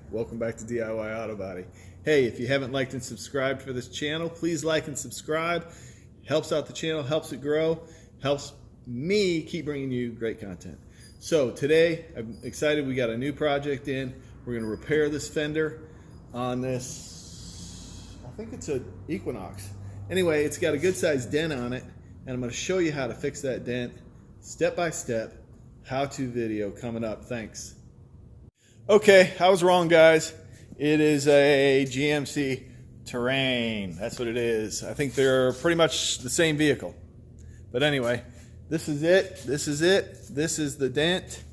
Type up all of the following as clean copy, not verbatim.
Welcome back to DIY Autobody. Hey, if you haven't liked and subscribed for this channel, please like and subscribe. Helps out the channel, helps it grow, helps me keep bringing you great content. So today, I'm excited we got a new project in. We're going to repair this fender on this, I think it's an Equinox. Anyway, it's got a good sized dent on it, and I'm going to show you how to fix that dent step by step. How-to video coming up. Thanks. Okay, I was wrong, guys. It is a GMC Terrain. That's what it is. I think they're pretty much the same vehicle. But anyway, this is it. This is it. This is the dent.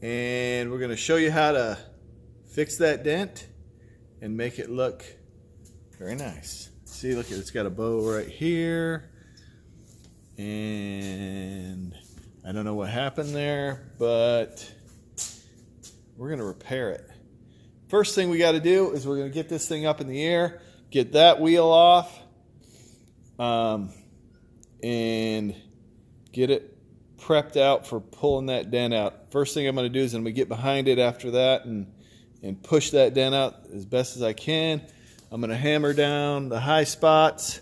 And we're going to show you how to fix that dent and make it look very nice. See, look, it's got a bow right here. And I don't know what happened there, but we're going to repair it. First thing we got to do is we're going to get this thing up in the air, get that wheel off, and get it prepped out for pulling that dent out. First thing I'm going to do is I'm going to get behind it after that and push that dent out as best as I can. I'm going to hammer down the high spots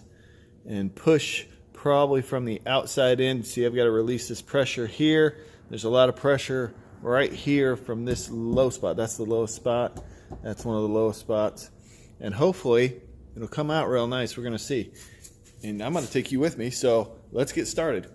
and push probably from the outside in. See, I've got to release this pressure here. There's a lot of pressure right here from this low spot. That's the lowest spot. That's one of the lowest spots. And hopefully it'll come out real nice. We're going to see. And I'm going to take you with me, so let's get started.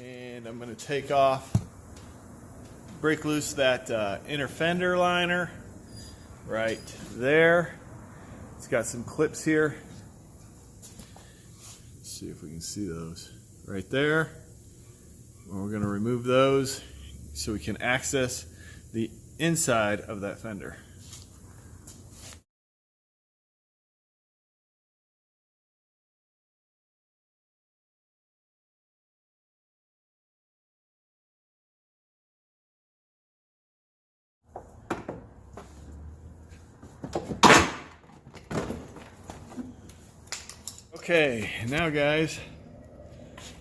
And I'm going to take off, break loose that inner fender liner right there. It's got some clips here. Let's see if we can see those right there. Well, we're going to remove those so we can access the inside of that fender. Okay, now guys,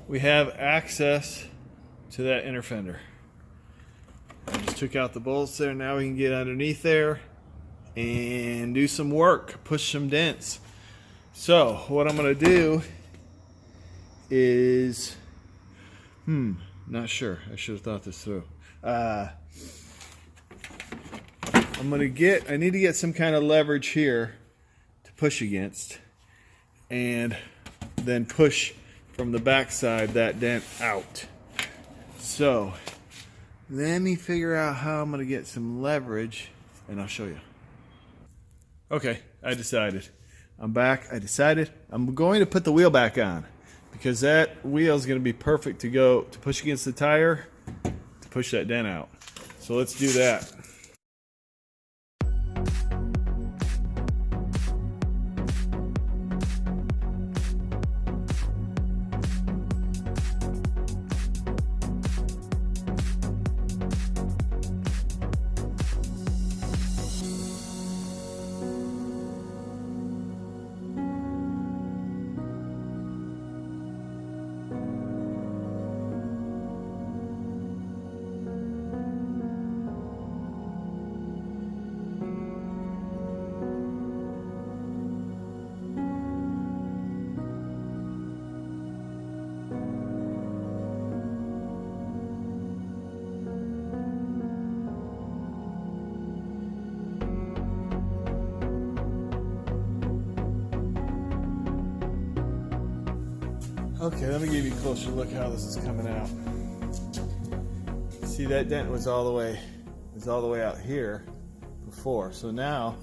we have access to that inner fender. I just took out the bolts there. Now we can get underneath there and do some work, push some dents. So what I'm going to do is, not sure. I should have thought this through. I need to get some kind of leverage here to push against, and then push from the backside that dent out. So let me figure out how I'm going to get some leverage, and I'll show you. Okay, I decided. I'm back. I decided I'm going to put the wheel back on, because that wheel is going to be perfect to push against the tire to push that dent out. So let's do that. Okay, let me give you a closer look how this is coming out. See, that dent was all the way is all the way out here before. So now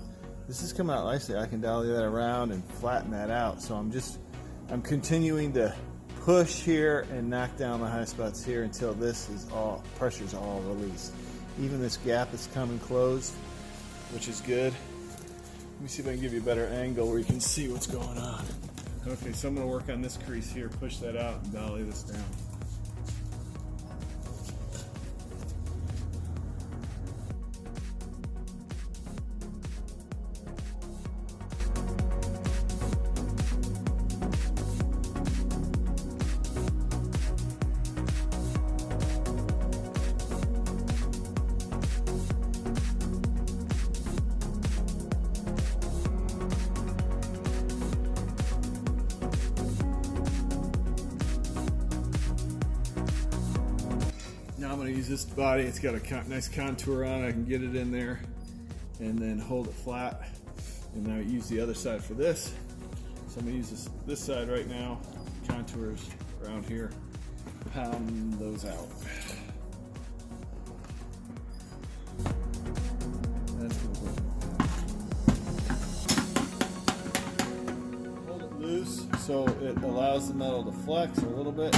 this is coming out nicely. I can dolly that around and flatten that out. So I'm continuing to push here and knock down the high spots here until this is all, pressure's all released. Even this gap is coming closed, which is good. Let me see if I can give you a better angle where you can see what's going on. Okay, so I'm going to work on this crease here, push that out, and dolly this down. Now I'm going to use this body. It's got a nice contour on it. I can get it in there and then hold it flat. And now use the other side for this. So I'm going to use this side right now. Contours around here. Pound those out. That's good. Hold it loose so it allows the metal to flex a little bit.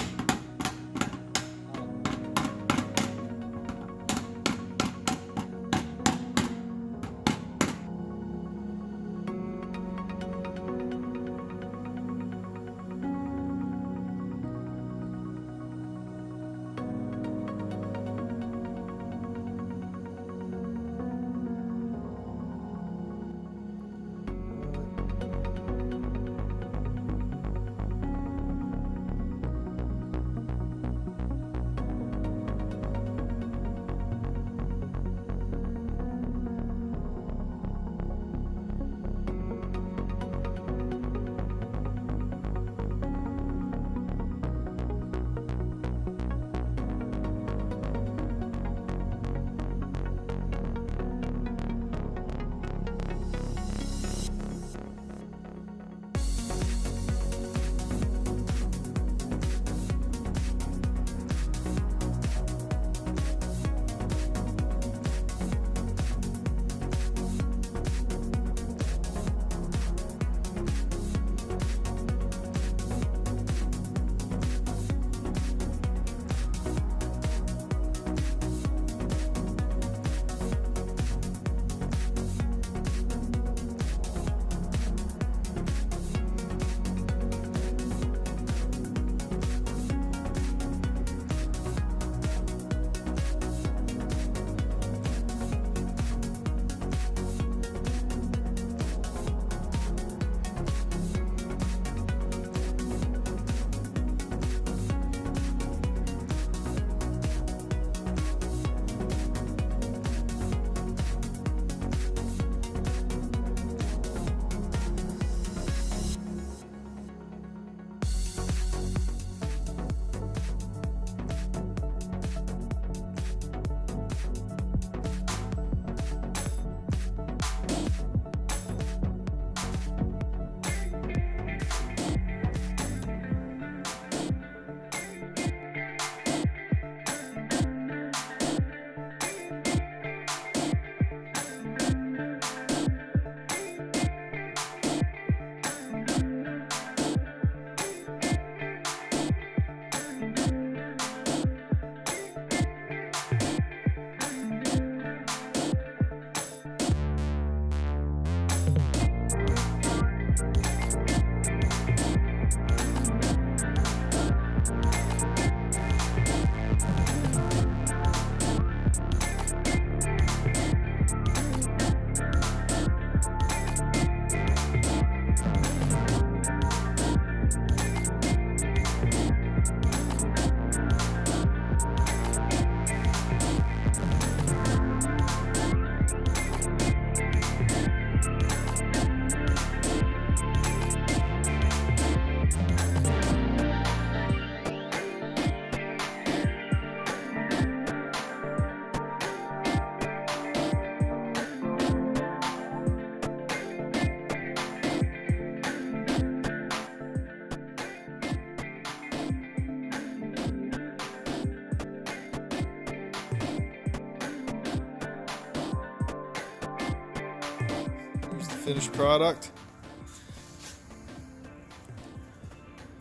finished product.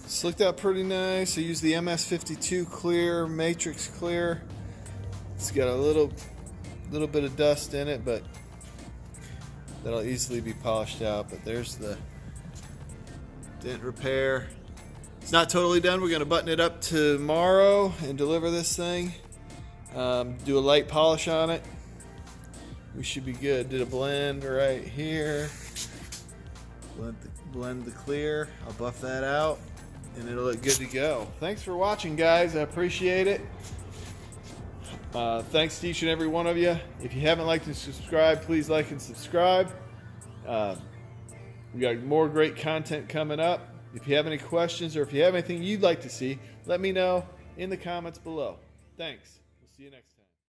Slicked out pretty nice. I used the MS52 clear, matrix clear. It's got a little bit of dust in it, but that'll easily be polished out. But there's the dent repair. It's not totally done. We're going to button it up tomorrow and deliver this thing. Do a light polish on it. We should be good. Did a blend right here. Blend the clear. I'll buff that out and it'll look good to go. Thanks for watching, guys. I appreciate it. Thanks to each and every one of you. If you haven't liked and subscribed, please like and subscribe. We got more great content coming up. If you have any questions or if you have anything you'd like to see, let me know in the comments below. Thanks. We'll see you next time.